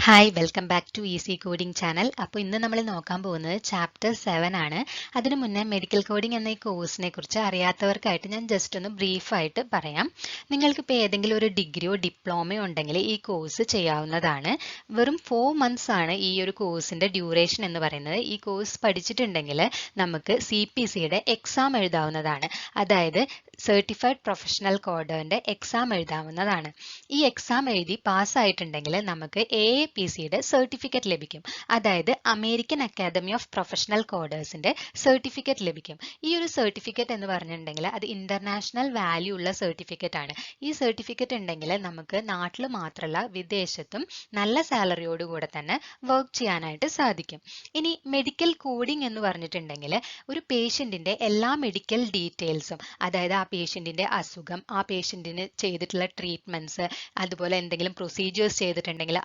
Hi welcome back to Easy Coding channel. അപ്പോൾ ഇന്ന് നമ്മൾ നോക്കാൻ പോകുന്നത് ചാപ്റ്റർ 7 ആണ്. അതിനു മുന്നേ മെഡിക്കൽ കോഡിംഗ് എന്ന ഈ കോഴ്സിനെ കുറിച്ച് അറിയാത്തവർക്കായിട്ട് ഞാൻ ജസ്റ്റ് ഒന്ന് ബ്രീഫായിട്ട് പറയാം. നിങ്ങൾക്കിപ്പോൾ ഏതെങ്കിലും ഒരു ഡിഗ്രിയോ ഡിപ്ലോമയോ ഉണ്ടെങ്കിൽ ഈ കോഴ്സ് ചെയ്യാവുന്നതാണ്. വെറും 4 months ആണ് ഈ ഒരു കോഴ്സിൻ്റെ ഡ്യൂറേഷൻ എന്ന് പറയുന്നത്. ഈ കോഴ്സ് പഠിച്ചിട്ടുണ്ടെങ്കിൽ നമുക്ക് CPCയുടെ എക്സാം എഴുതാവുന്നതാണ്. അതായത് സർട്ടിഫൈഡ് പ്രൊഫഷണൽ കോഡറിൻ്റെ എക്സാം എഴുതാവുന്നതാണ്. ഈ എക്സാം എഴുതി പാസ്സായിട്ടുണ്ടെങ്കിൽ നമുക്ക് AAPCയുടെ സർട്ടിഫിക്കറ്റ് ലഭിക്കും. അതായത് അമേരിക്കൻ അക്കാദമി ഓഫ് പ്രൊഫഷണൽ കോഡേഴ്സിന്റെ സർട്ടിഫിക്കറ്റ് ലഭിക്കും. ഈ ഒരു സർട്ടിഫിക്കറ്റ് എന്ന് പറഞ്ഞിട്ടുണ്ടെങ്കിൽ അത് ഇന്റർനാഷണൽ വാല്യൂ ഉള്ള സർട്ടിഫിക്കറ്റ് ആണ്. ഈ സർട്ടിഫിക്കറ്റ് ഉണ്ടെങ്കിൽ നമുക്ക് നാട്ടിൽ മാത്രമല്ല വിദേശത്തും നല്ല സാലറിയോടുകൂടെ തന്നെ വർക്ക് ചെയ്യാനായിട്ട് സാധിക്കും. ഇനി മെഡിക്കൽ കോഡിംഗ് എന്ന് പറഞ്ഞിട്ടുണ്ടെങ്കിൽ ഒരു പേഷ്യന്റിന്റെ എല്ലാ മെഡിക്കൽ ഡീറ്റെയിൽസും, അതായത് ആ പേഷ്യന്റിന്റെ അസുഖം, ആ പേഷ്യന്റിന് ചെയ്തിട്ടുള്ള ട്രീറ്റ്മെന്റ്സ്, അതുപോലെ എന്തെങ്കിലും പ്രൊസീജിയേഴ്സ് ചെയ്തിട്ടുണ്ടെങ്കിൽ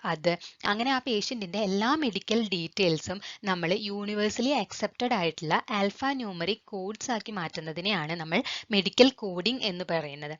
അങ്ങനെ ആ പേഷ്യന്റിന്റെ എല്ലാ മെഡിക്കൽ ഡീറ്റെയിൽസും നമ്മൾ യൂണിവേഴ്സലി അക്സെപ്റ്റഡ് ആയിട്ടുള്ള ആൽഫ ന്യൂമറിക് കോഡ്സ് ആക്കി മാറ്റുന്നതിനെയാണ് നമ്മൾ മെഡിക്കൽ കോഡിംഗ് എന്ന് പറയുന്നത്.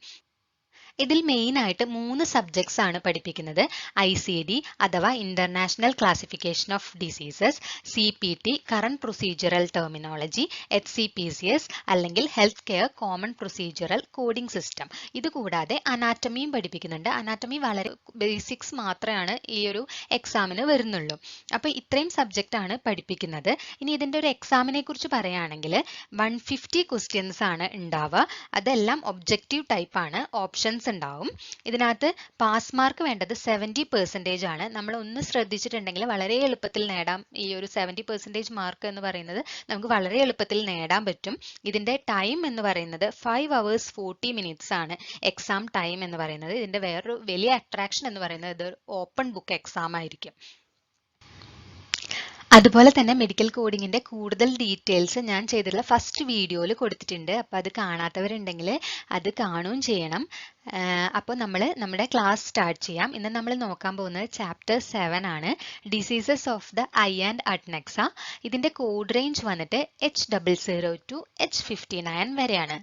ഇതിൽ മെയിൻ ആയിട്ട് 3 സബ്ജക്ട്സ് ആണ് പഠിപ്പിക്കുന്നത്. ICD അഥവാ international classification of diseases, CPT current procedural terminology, HCPCS അല്ലെങ്കിൽ health care common procedural coding system. ഇത് കൂടാതെ അനാറ്റമിയും പഠിപ്പിക്കുന്നുണ്ട്. അനാറ്റമി വളരെ ബേസിക്സ് മാത്രമാണ് ഈ ഒരു എക്സാമിന് വരുന്നുള്ളൂ. അപ്പോൾ ഇത്രയും സബ്ജക്റ്റ് ആണ് പഠിപ്പിക്കുന്നത്. ഇനി ഇതിന്റെ ഒരു എക്സാമിനെ കുറിച്ച് പറയുകയാണെങ്കിൽ 150 ക്വസ്റ്റ്യൻസ് ആണ് ഉണ്ടാവുക. അതെല്ലാം ഒബ്ജക്റ്റീവ് ടൈപ്പ് ആണ്. ഓപ്ഷൻസ് ഉണ്ടാവും. ഇതിനകത്ത് പാസ് മാർക്ക് വേണ്ടത് 70% ആണ്. നമ്മൾ ഒന്ന് ശ്രദ്ധിച്ചിട്ടുണ്ടെങ്കിൽ വളരെ എളുപ്പത്തിൽ നേടാം. ഈ ഒരു 70% മാർക്ക് എന്ന് പറയുന്നത് നമുക്ക് വളരെ എളുപ്പത്തിൽ നേടാൻ പറ്റും. ഇതിന്റെ ടൈം എന്ന് പറയുന്നത് 5 hours 40 minutes ആണ് എക്സാം ടൈം എന്ന് പറയുന്നത്. ഇതിന്റെ വേറൊരു വലിയ അട്രാക്ഷൻ എന്ന് പറയുന്നത് ഇത് ഓപ്പൺ ബുക്ക് എക്സാം ആയിരിക്കും. അതുപോലെ തന്നെ മെഡിക്കൽ കോഡിങ്ങിന്റെ കൂടുതൽ ഡീറ്റെയിൽസ് ഞാൻ ചെയ്തിട്ടുള്ള ഫസ്റ്റ് വീഡിയോയിൽ കൊടുത്തിട്ടുണ്ട്. അപ്പോൾ അത് കാണാത്തവരുണ്ടെങ്കിൽ അത് കാണുകയും ചെയ്യണം. അപ്പോൾ നമ്മുടെ ക്ലാസ് സ്റ്റാർട്ട് ചെയ്യാം. ഇന്ന് നമ്മൾ നോക്കാൻ പോകുന്നത് ചാപ്റ്റർ 7 ആണ്, diseases of the eye and adnexa. ഇതിന്റെ കോഡ് റേഞ്ച് വന്നിട്ട് H00 to H59 വരെയാണ്.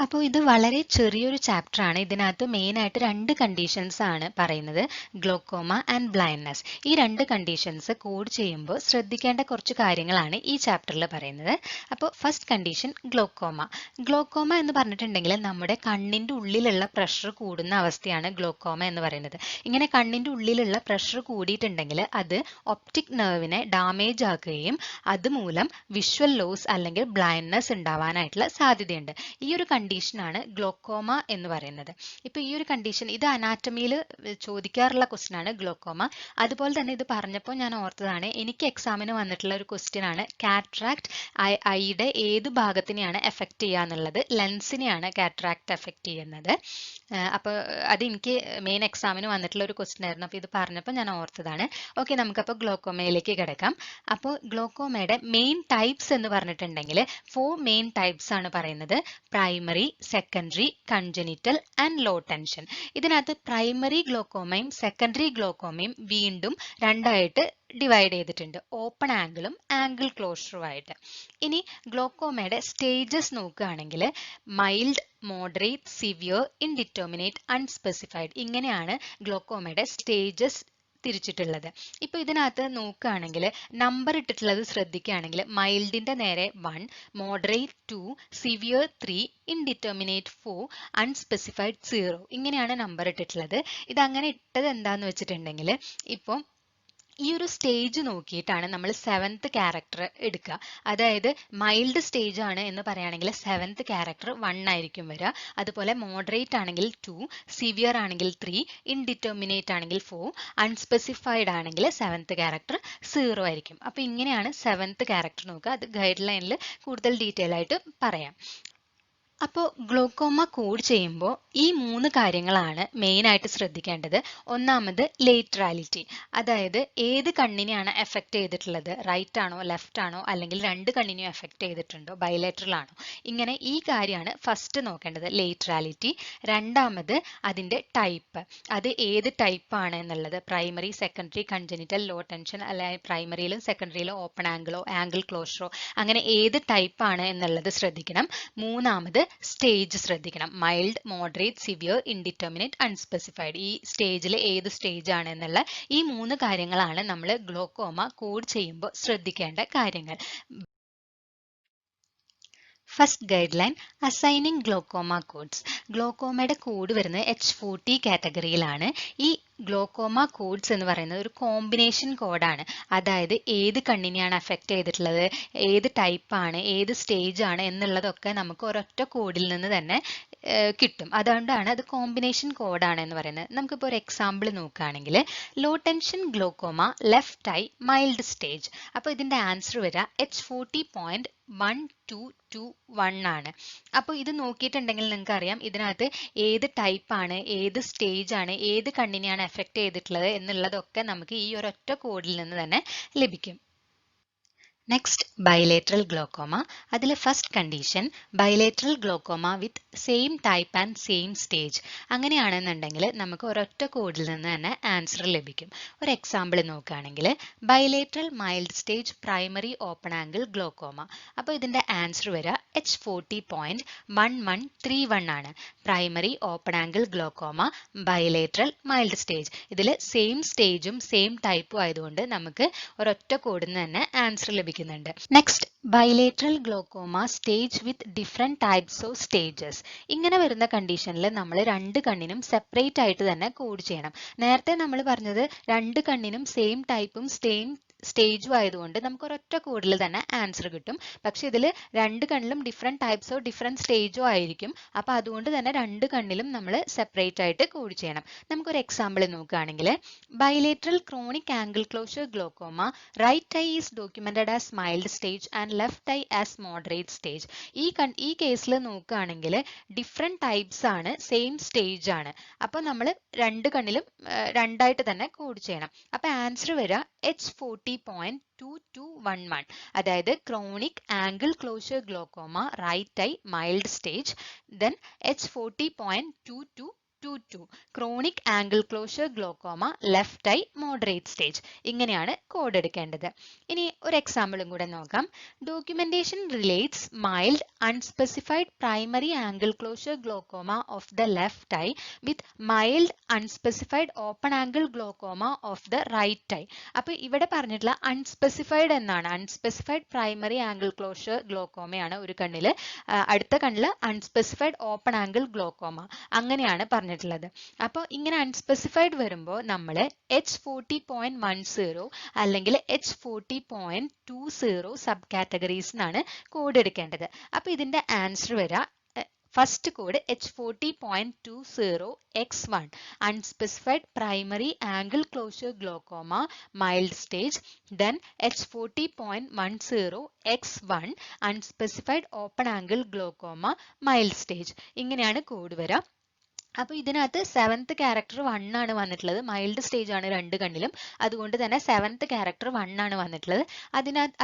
അപ്പോൾ ഇത് വളരെ ചെറിയൊരു ചാപ്റ്റർ ആണ്. ഇതിനകത്ത് മെയിൻ ആയിട്ട് 2 കണ്ടീഷൻസ് ആണ് പറയുന്നത്, ഗ്ലോക്കോമ ആൻഡ് ബ്ലൈൻഡ്നെസ്. ഈ 2 കണ്ടീഷൻസ് കോഡ് ചെയ്യുമ്പോൾ ശ്രദ്ധിക്കേണ്ട കുറച്ച് കാര്യങ്ങളാണ് ഈ ചാപ്റ്ററിൽ പറയുന്നത്. അപ്പോൾ ഫസ്റ്റ് കണ്ടീഷൻ ഗ്ലോക്കോമ. ഗ്ലോക്കോമ എന്ന് പറഞ്ഞിട്ടുണ്ടെങ്കിൽ നമ്മുടെ കണ്ണിന്റെ ഉള്ളിലുള്ള പ്രഷർ കൂടുന്ന അവസ്ഥയാണ് ഗ്ലോക്കോമ എന്ന് പറയുന്നത്. ഇങ്ങനെ കണ്ണിന്റെ ഉള്ളിലുള്ള പ്രഷർ കൂടിയിട്ടുണ്ടെങ്കിൽ അത് ഒപ്റ്റിക് നെർവിനെ ഡാമേജ് ആക്കുകയും അതുമൂലം വിഷ്വൽ ലോസ് അല്ലെങ്കിൽ ബ്ലൈൻഡ്നെസ് ഉണ്ടാവാനായിട്ടുള്ള സാധ്യതയുണ്ട്. ഈ ഒരു കണ്ടീഷനാണ് ഗ്ലോക്കോമ എന്ന് പറയുന്നത്. ഇപ്പൊ ഈ ഒരു കണ്ടീഷൻ ഇത് അനാറ്റമിയിൽ ചോദിക്കാറുള്ള ക്വസ്റ്റ്യൻ ആണ് ഗ്ലോക്കോമ. അതുപോലെ തന്നെ ഇത് പറഞ്ഞപ്പോൾ ഞാൻ ഓർത്തതാണ്, എനിക്ക് എക്സാമിന് വന്നിട്ടുള്ള ഒരു ക്വസ്റ്റ്യൻ ആണ് കാറ്ററാക്ട് ഐയുടെ ഏത് ഭാഗത്തിനെയാണ് എഫക്ട് ചെയ്യുക എന്നുള്ളത്. ലെൻസിനെയാണ് കാറ്ററാക്ട് എഫക്ട് ചെയ്യുന്നത്. അപ്പോൾ അത് എനിക്ക് മെയിൻ എക്സാമിന് വന്നിട്ടുള്ള ഒരു ക്വസ്റ്റ്യൻ ആയിരുന്നു. അപ്പോൾ ഇത് പറഞ്ഞപ്പോൾ ഞാൻ ഓർത്തതാണ്. ഓക്കെ, നമുക്കപ്പോൾ ഗ്ലോക്കോമയിലേക്ക് കിടക്കാം. അപ്പോൾ ഗ്ലോക്കോമയുടെ മെയിൻ ടൈപ്സ് എന്ന് പറഞ്ഞിട്ടുണ്ടെങ്കിൽ 4 മെയിൻ ടൈപ്സ് ആണ് പറയുന്നത്: primary, secondary, congenital and low tension. ഇതിനകത്ത് പ്രൈമറി ഗ്ലോക്കോമയും സെക്കൻഡറി ഗ്ലോക്കോമയും വീണ്ടും രണ്ടായിട്ട് ഡിവൈഡ് ചെയ്തിട്ടുണ്ട്, ഓപ്പൺ ആംഗിളും ആംഗിൾ ക്ലോഷറും ആയിട്ട്. ഇനി ഗ്ലോക്കോമയുടെ സ്റ്റേജസ് നോക്കുകയാണെങ്കിൽ mild, moderate, severe, indeterminate, unspecified, ഇങ്ങനെയാണ് ഗ്ലോക്കോമയുടെ സ്റ്റേജസ് തിരിച്ചിട്ടുള്ളത്. ഇപ്പൊ ഇതിനകത്ത് നോക്കുകയാണെങ്കിൽ നമ്പർ ഇട്ടിട്ടുള്ളത് ശ്രദ്ധിക്കുകയാണെങ്കിൽ മൈൽഡിന്റെ നേരെ 1, മോഡറേറ്റ് 2, സിവിയർ 3, ഇൻഡിറ്റർമിനേറ്റ് 4, അൺസ്പെസിഫൈഡ് 0, ഇങ്ങനെയാണ് നമ്പർ ഇട്ടിട്ടുള്ളത്. ഇതങ്ങനെ ഇട്ടത് എന്താന്ന് വെച്ചിട്ടുണ്ടെങ്കിൽ ഇപ്പോൾ ഈ ഒരു സ്റ്റേജ് നോക്കിയിട്ടാണ് നമ്മൾ 7th ക്യാരക്ടർ എടുക്കുക. അതായത് മൈൽഡ് സ്റ്റേജ് ആണ് എന്ന് പറയുകയാണെങ്കിൽ 7th ക്യാരക്ടർ 1 ആയിരിക്കും വരിക. അതുപോലെ മോഡറേറ്റ് ആണെങ്കിൽ 2, സിവിയർ ആണെങ്കിൽ 3, ഇൻഡിറ്റർമിനേറ്റ് ആണെങ്കിൽ 4, അൺസ്പെസിഫൈഡ് ആണെങ്കിൽ 7th ക്യാരക്ടർ 0 ആയിരിക്കും. അപ്പോൾ ഇങ്ങനെയാണ് 7th ക്യാരക്ടർ നോക്കുക. അത് ഗൈഡ് ലൈനിൽ കൂടുതൽ ഡീറ്റെയിൽ ആയിട്ട് പറയാം. അപ്പോൾ ഗ്ലോക്കോമ കോഡ് ചെയ്യുമ്പോൾ ഈ 3 കാര്യങ്ങളാണ് മെയിൻ ആയിട്ട് ശ്രദ്ധിക്കേണ്ടത്. ഒന്നാമത് ലേറ്ററാലിറ്റി, അതായത് ഏത് കണ്ണിനെയാണ് എഫക്ട് ചെയ്തിട്ടുള്ളത്, റൈറ്റ് ആണോ ലെഫ്റ്റ് ആണോ അല്ലെങ്കിൽ 2 കണ്ണിനെയും എഫക്ട് ചെയ്തിട്ടുണ്ടോ, ബൈലേറ്ററൽ ആണോ, ഇങ്ങനെ ഈ കാര്യമാണ് ഫസ്റ്റ് നോക്കേണ്ടത്, ലേറ്ററാലിറ്റി. രണ്ടാമത് അതിൻ്റെ ടൈപ്പ്, അത് ഏത് ടൈപ്പ് ആണ് എന്നുള്ളത്, primary, secondary, congenital, low tension, അല്ലെങ്കിൽ പ്രൈമറിയിലും സെക്കൻഡറിയിലും ഓപ്പൺ ആംഗിളോ ആംഗിൾ ക്ലോഷറോ, അങ്ങനെ ഏത് ടൈപ്പ് ആണ് എന്നുള്ളത് ശ്രദ്ധിക്കണം. മൂന്നാമത് സ്റ്റേജ് ശ്രദ്ധിക്കണം. Mild, moderate, severe, indeterminate, unspecified. ഈ സ്റ്റേജിൽ ഏത് സ്റ്റേജ് ആണ് എന്നുള്ള ഈ 3 കാര്യങ്ങളാണ് നമ്മൾ ഗ്ലോക്കോമ കോഡ് ചെയ്യുമ്പോൾ ശ്രദ്ധിക്കേണ്ട കാര്യങ്ങൾ. First guideline, assigning glaucoma codes. ഗ്ലോക്കോമയുടെ കോഡ് വരുന്നത് H40 കാറ്റഗറിയിലാണ്. ഈ ഗ്ലോക്കോമ കോഡ്സ് എന്ന് പറയുന്നത് ഒരു കോമ്പിനേഷൻ കോഡാണ്. അതായത് ഏത് കണ്ണിനെയാണ് അഫക്റ്റ് ചെയ്തിട്ടുള്ളത്, ഏത് ടൈപ്പാണ്, ഏത് സ്റ്റേജ് ആണ് എന്നുള്ളതൊക്കെ നമുക്ക് ഒരൊറ്റ കോഡിൽ നിന്ന് തന്നെ കിട്ടും. അതുകൊണ്ടാണ് അത് കോമ്പിനേഷൻ കോഡാണ് എന്ന് പറയുന്നത്. നമുക്കിപ്പോൾ ഒരു എക്സാമ്പിൾ നോക്കുകയാണെങ്കിൽ, low tension glaucoma left eye mild stage. അപ്പോൾ ഇതിന്റെ ആൻസർ വരിക H40.1221 ആണ്. അപ്പോൾ ഇത് നോക്കിയിട്ടുണ്ടെങ്കിൽ നിങ്ങൾക്ക് അറിയാം ഇതിനകത്ത് ഏത് ടൈപ്പാണ്, ഏത് സ്റ്റേജ് ആണ്, ഏത് കണ്ണിനെയാണ് എഫക്റ്റ് ചെയ്തിട്ടുള്ളത് എന്നുള്ളതൊക്കെ നമുക്ക് ഈ ഒരൊറ്റ കോഡിൽ നിന്ന് തന്നെ ലഭിക്കും. Next, bilateral glaucoma. അതിൽ first condition bilateral glaucoma with same type and same stage. അങ്ങനെയാണെന്നുണ്ടെങ്കിൽ നമുക്ക് ഒരൊറ്റ കോഡിൽ നിന്ന് തന്നെ ആൻസർ ലഭിക്കും. ഒരു എക്സാമ്പിൾ നോക്കുകയാണെങ്കിൽ, bilateral mild stage primary open angle glaucoma. അപ്പോൾ ഇതിന്റെ ആൻസർ വരിക H40.1131 ആണ്. Primary open angle glaucoma, bilateral mild stage. ഇതിൽ സെയിം സ്റ്റേജും സെയിം ടൈപ്പും ആയതുകൊണ്ട് നമുക്ക് ഒരൊറ്റ കോഡിൽ നിന്ന് തന്നെ ആൻസർ ലഭിക്കുന്നുണ്ട്. Next, bilateral glaucoma stage with different types of stages. ഇങ്ങനെ വരുന്ന കണ്ടീഷനിൽ നമ്മൾ രണ്ട് കണ്ണിനും സെപ്പറേറ്റ് ആയിട്ട് തന്നെ കോഡ് ചെയ്യണം. നേരത്തെ നമ്മൾ പറഞ്ഞത് രണ്ട് കണ്ണിനും സെയിം ടൈപ്പും സെയിം സ്റ്റേജും ആയതുകൊണ്ട് നമുക്ക് ഒരൊറ്റ കോഡിൽ തന്നെ ആൻസർ കിട്ടും. പക്ഷെ ഇതിൽ രണ്ട് കണ്ണിലും ഡിഫറെന്റ് ടൈപ്സോ ഡിഫറെന്റ് സ്റ്റേജോ ആയിരിക്കും. അപ്പോൾ അതുകൊണ്ട് തന്നെ രണ്ട് കണ്ണിലും നമ്മൾ സെപ്പറേറ്റ് ആയിട്ട് കോഡ് ചെയ്യണം. നമുക്കൊരു എക്സാമ്പിൾ നോക്കുകയാണെങ്കിൽ, bilateral chronic angle closure glaucoma right eye is documented as mild stage and left eye as moderate stage. ഈ കേസിൽ നോക്കുകയാണെങ്കിൽ ഡിഫറെന്റ് ടൈപ്സ് ആണ്, സെയിം സ്റ്റേജ് ആണ്. അപ്പോൾ നമ്മൾ രണ്ട് കണ്ണിലും രണ്ടായിട്ട് തന്നെ കോഡ് ചെയ്യണം. അപ്പോൾ ആൻസർ വരിക H40.2211. അതായത് chronic angle closure glaucoma right eye mild stage, then H40.2222 chronic angle closure glaucoma left eye moderate stage. ഇങ്ങനെയാണ് കോഡ് എടുക്കേണ്ടത്. ഇനി ഒരു എക്സാമ്പിളും കൂടെ നോക്കാം. Documentation relates mild unspecified primary angle closure glaucoma of the left eye with mild unspecified open angle glaucoma of the right eye. അപ്പോൾ ഇവിടെ പറഞ്ഞിട്ടുള്ള അൺസ്പെസിഫൈഡ് എന്നാണ്. അൺസ്പെസിഫൈഡ് പ്രൈമറി ആംഗിൾ ക്ലോഷർ ഗ്ലോക്കോമയാണ് ഒരു കണ്ണിൽ, അടുത്ത കണ്ണിൽ അൺസ്പെസിഫൈഡ് ഓപ്പൺ ആംഗിൾ ഗ്ലോക്കോമ, അങ്ങനെയാണ് പറഞ്ഞിട്ടുള്ളത്. അപ്പോൾ ഇങ്ങനെ അൺസ്പെസിഫൈഡ് വരുമ്പോൾ നമ്മൾ H40.10 അല്ലെങ്കിൽ H40.20 സബ് കാറ്റഗറീസിനാണ് കോഡ് എടുക്കേണ്ടത്. അപ്പോൾ ഇതിന്റെ ആൻസർ വരാ first code H40.20x1 unspecified primary angle closure glaucoma mild stage, then H40.10x1 unspecified open angle glaucoma mild stage. ഇങ്ങനെയാണ് കോഡ് വരിക. അപ്പോൾ ഇതിനകത്ത് 7th ക്യാരക്ടർ 1 ആണ് വന്നിട്ടുള്ളത്. മൈൽഡ് സ്റ്റേജ് ആണ് രണ്ട് കണ്ണിലും, അതുകൊണ്ട് തന്നെ 7th ക്യാരക്ടർ 1 ആണ് വന്നിട്ടുള്ളത്.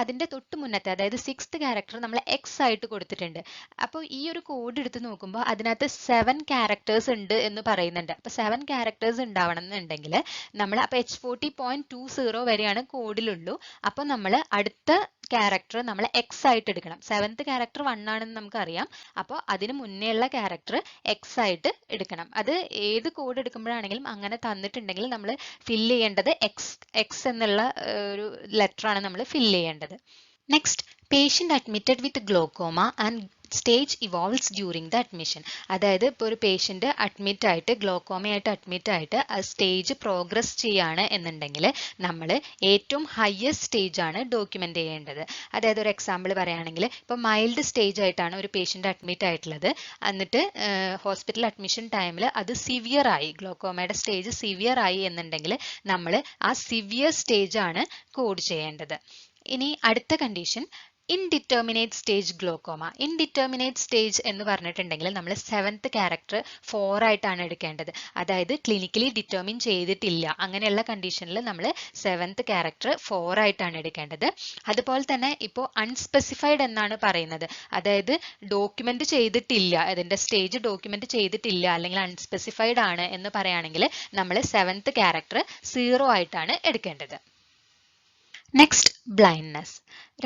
അതിന്റെ തൊട്ട് മുന്നത്തെ, അതായത് 6th ക്യാരക്ടർ നമ്മൾ X ആയിട്ട് കൊടുത്തിട്ടുണ്ട്. അപ്പോൾ ഈ ഒരു കോഡ് എടുത്ത് നോക്കുമ്പോൾ അതിനകത്ത് 7 ക്യാരക്ടേഴ്സ് ഉണ്ട് എന്ന് പറയുന്നുണ്ട്. അപ്പോൾ 7 ക്യാരക്ടേഴ്സ് ഉണ്ടാവണം എന്നുണ്ടെങ്കിൽ നമ്മൾ അപ്പോൾ H40.20 വരെയാണ് കോഡിലുള്ളൂ. അപ്പോൾ നമ്മൾ അടുത്ത ക്യാരക്ടർ നമ്മൾ X ആയിട്ട് എടുക്കണം. 7th ക്യാരക്ടർ 1 ആണെന്ന് നമുക്കറിയാം. അപ്പോൾ അതിന് മുന്നേ ഉള്ള ക്യാരക്ടർ X ആയിട്ട് എടുക്കണം. അത് ഏത് കോഡ് എടുക്കുമ്പോഴാണെങ്കിലും അങ്ങനെ തന്നിട്ടുണ്ടെങ്കിൽ നമ്മൾ ഫില്ല് ചെയ്യേണ്ടത് X എന്നുള്ള ഒരു ലെറ്റർ ആണ് നമ്മൾ ഫില്ല് ചെയ്യേണ്ടത്. Next, patient admitted with glaucoma and stage evolves during the admission. അതായത് ഇപ്പോൾ ഒരു പേഷ്യന്റ് അഡ്മിറ്റ് ആയിട്ട് ഗ്ലോക്കോമയായിട്ട് അഡ്മിറ്റ് ആയിട്ട് സ്റ്റേജ് പ്രോഗ്രസ് ചെയ്യാണ് എന്നുണ്ടെങ്കിൽ നമ്മൾ ഏറ്റവും ഹയസ്റ്റ് സ്റ്റേജ് ആണ് ഡോക്യുമെന്റ് ചെയ്യേണ്ടത്. അതായത് ഒരു എക്സാമ്പിൾ പറയുകയാണെങ്കിൽ, ഇപ്പോൾ മൈൽഡ് സ്റ്റേജ് ആയിട്ടാണ് ഒരു പേഷ്യന്റ് അഡ്മിറ്റ് ആയിട്ടുള്ളത്. എന്നിട്ട് ഹോസ്പിറ്റൽ അഡ്മിഷൻ ടൈമിൽ അത് സിവിയർ ആയി, ഗ്ലോക്കോമയുടെ സ്റ്റേജ് സിവിയർ ആയി എന്നുണ്ടെങ്കിൽ നമ്മൾ ആ സിവിയർ സ്റ്റേജ് ആണ് കോഡ് ചെയ്യേണ്ടത്. ഇനി അടുത്ത condition, indeterminate stage glaucoma. Indeterminate stage എന്ന് പറഞ്ഞിട്ടുണ്ടെങ്കിൽ നമ്മൾ 7th ക്യാരക്ടർ 4 ആയിട്ടാണ് എടുക്കേണ്ടത്. അതായത് ക്ലിനിക്കലി ഡിറ്റർമിൻ ചെയ്തിട്ടില്ല, അങ്ങനെയുള്ള കണ്ടീഷനിൽ നമ്മൾ 7th ക്യാരക്ടർ 4 ആയിട്ടാണ് എടുക്കേണ്ടത്. അതുപോലെ തന്നെ ഇപ്പോൾ അൺസ്പെസിഫൈഡ് എന്നാണ് പറയുന്നത്, അതായത് ഡോക്യുമെന്റ് ചെയ്തിട്ടില്ല, അതിന്റെ സ്റ്റേജ് ഡോക്യുമെന്റ് ചെയ്തിട്ടില്ല അല്ലെങ്കിൽ അൺസ്പെസിഫൈഡ് ആണ് എന്ന് പറയുകയാണെങ്കിൽ നമ്മൾ 7th ക്യാരക്ടർ 0 ആയിട്ടാണ് എടുക്കേണ്ടത്. Next, blindness.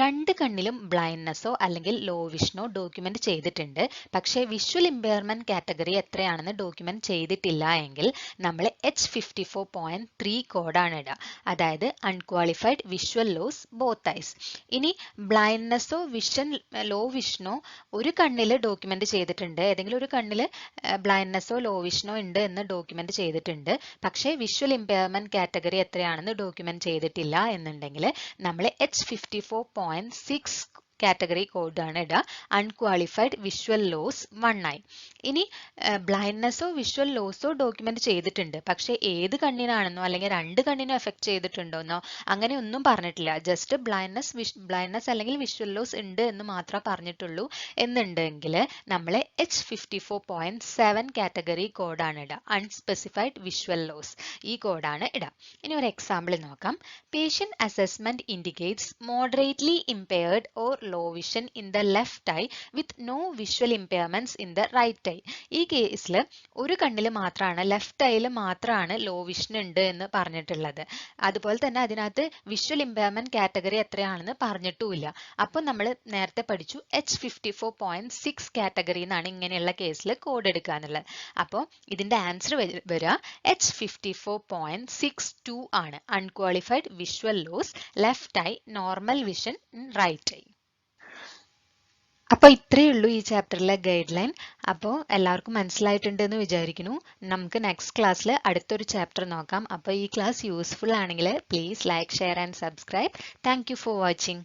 രണ്ട് കണ്ണിലും ബ്ലൈൻഡ്നെസ്സോ അല്ലെങ്കിൽ ലോ വിഷനോ ഡോക്യുമെന്റ് ചെയ്തിട്ടുണ്ട്, പക്ഷേ വിഷ്വൽ ഇമ്പയർമെന്റ് കാറ്റഗറി എത്രയാണെന്ന് ഡോക്യുമെന്റ് ചെയ്തിട്ടില്ല എങ്കിൽ നമ്മൾ H54.3 കോഡാണ് ഇടുക, അതായത് unqualified visual loss both eyes. ഇനി ബ്ലൈൻഡ്നെസ്സോ ലോ വിഷനോ ഒരു കണ്ണിൽ ഡോക്യുമെന്റ് ചെയ്തിട്ടുണ്ട്, ഏതെങ്കിലും ഒരു കണ്ണിൽ ബ്ലൈൻഡ്നെസ്സോ ലോ വിഷനോ ഉണ്ട് എന്ന് ഡോക്യുമെന്റ് ചെയ്തിട്ടുണ്ട്, പക്ഷേ വിഷ്വൽ ഇമ്പയർമെന്റ് കാറ്റഗറി എത്രയാണെന്ന് ഡോക്യുമെന്റ് ചെയ്തിട്ടില്ല എന്നുണ്ടെങ്കിൽ നമ്മൾ H54.6 കാറ്റഗറി കോഡാണ് ഇടുക, അൺക്വാളിഫൈഡ് വിഷ്വൽ ലോസ് 1 ഐ. ഇനി ബ്ലൈൻഡ്നെസ്സോ വിഷ്വൽ ലോസോ ഡോക്യുമെന്റ് ചെയ്തിട്ടുണ്ട്, പക്ഷേ ഏത് കണ്ണിനാണെന്നോ അല്ലെങ്കിൽ രണ്ട് കണ്ണിനോ എഫക്ട് ചെയ്തിട്ടുണ്ടോന്നോ അങ്ങനെ ഒന്നും പറഞ്ഞിട്ടില്ല. ജസ്റ്റ് ബ്ലൈൻഡ്നെസ് അല്ലെങ്കിൽ വിഷ്വൽ ലോസ് ഉണ്ട് എന്ന് മാത്രമേ പറഞ്ഞിട്ടുള്ളൂ എന്നുണ്ടെങ്കിൽ നമ്മൾ H54.7 കാറ്റഗറി കോഡാണ് ഇടുക, അൺസ്പെസിഫൈഡ് വിഷ്വൽ ലോസ്. ഈ കോഡാണ് ഇടുക. ഇനി ഒരു എക്സാമ്പിൾ നോക്കാം. Patient assessment indicates moderately impaired or low vision in the left eye with no visual impairments in the right eye. ഈ കേസിൽ ഒരു കണ്ണിൽ മാത്രമാണ്, ലെഫ്റ്റ് ഐയിൽ മാത്രമാണ് ലോ വിഷൻ ഉണ്ട് എന്ന് പറഞ്ഞിട്ടുള്ളത്. അതുപോലെ തന്നെ അതിനകത്ത് വിഷ്വൽ ഇമ്പയർമെന്റ് കാറ്റഗറി എത്രയാണെന്ന് പറഞ്ഞിട്ടുമില്ല. അപ്പോൾ നമ്മൾ നേരത്തെ പഠിച്ചു H54.6 കാറ്റഗറി എന്നാണ് ഇങ്ങനെയുള്ള കേസിൽ കോഡ് എടുക്കുക എന്നുള്ളത്. അപ്പോൾ ഇതിന്റെ ആൻസർ വരിക H54.62 ആണ്, unqualified visual loss left eye, normal vision in right eye. അപ്പോൾ ഇത്രയേ ഉള്ളൂ ഈ ചാപ്റ്ററിലെ ഗൈഡ് ലൈൻ. അപ്പോൾ എല്ലാവർക്കും മനസ്സിലായിട്ടുണ്ട് എന്ന് വിചാരിക്കുന്നു. നമുക്ക് നെക്സ്റ്റ് ക്ലാസ്സിൽ അടുത്തൊരു ചാപ്റ്റർ നോക്കാം. അപ്പോൾ ഈ ക്ലാസ് യൂസ്ഫുൾ ആണെങ്കിൽ please like, share and subscribe. Thank you for watching.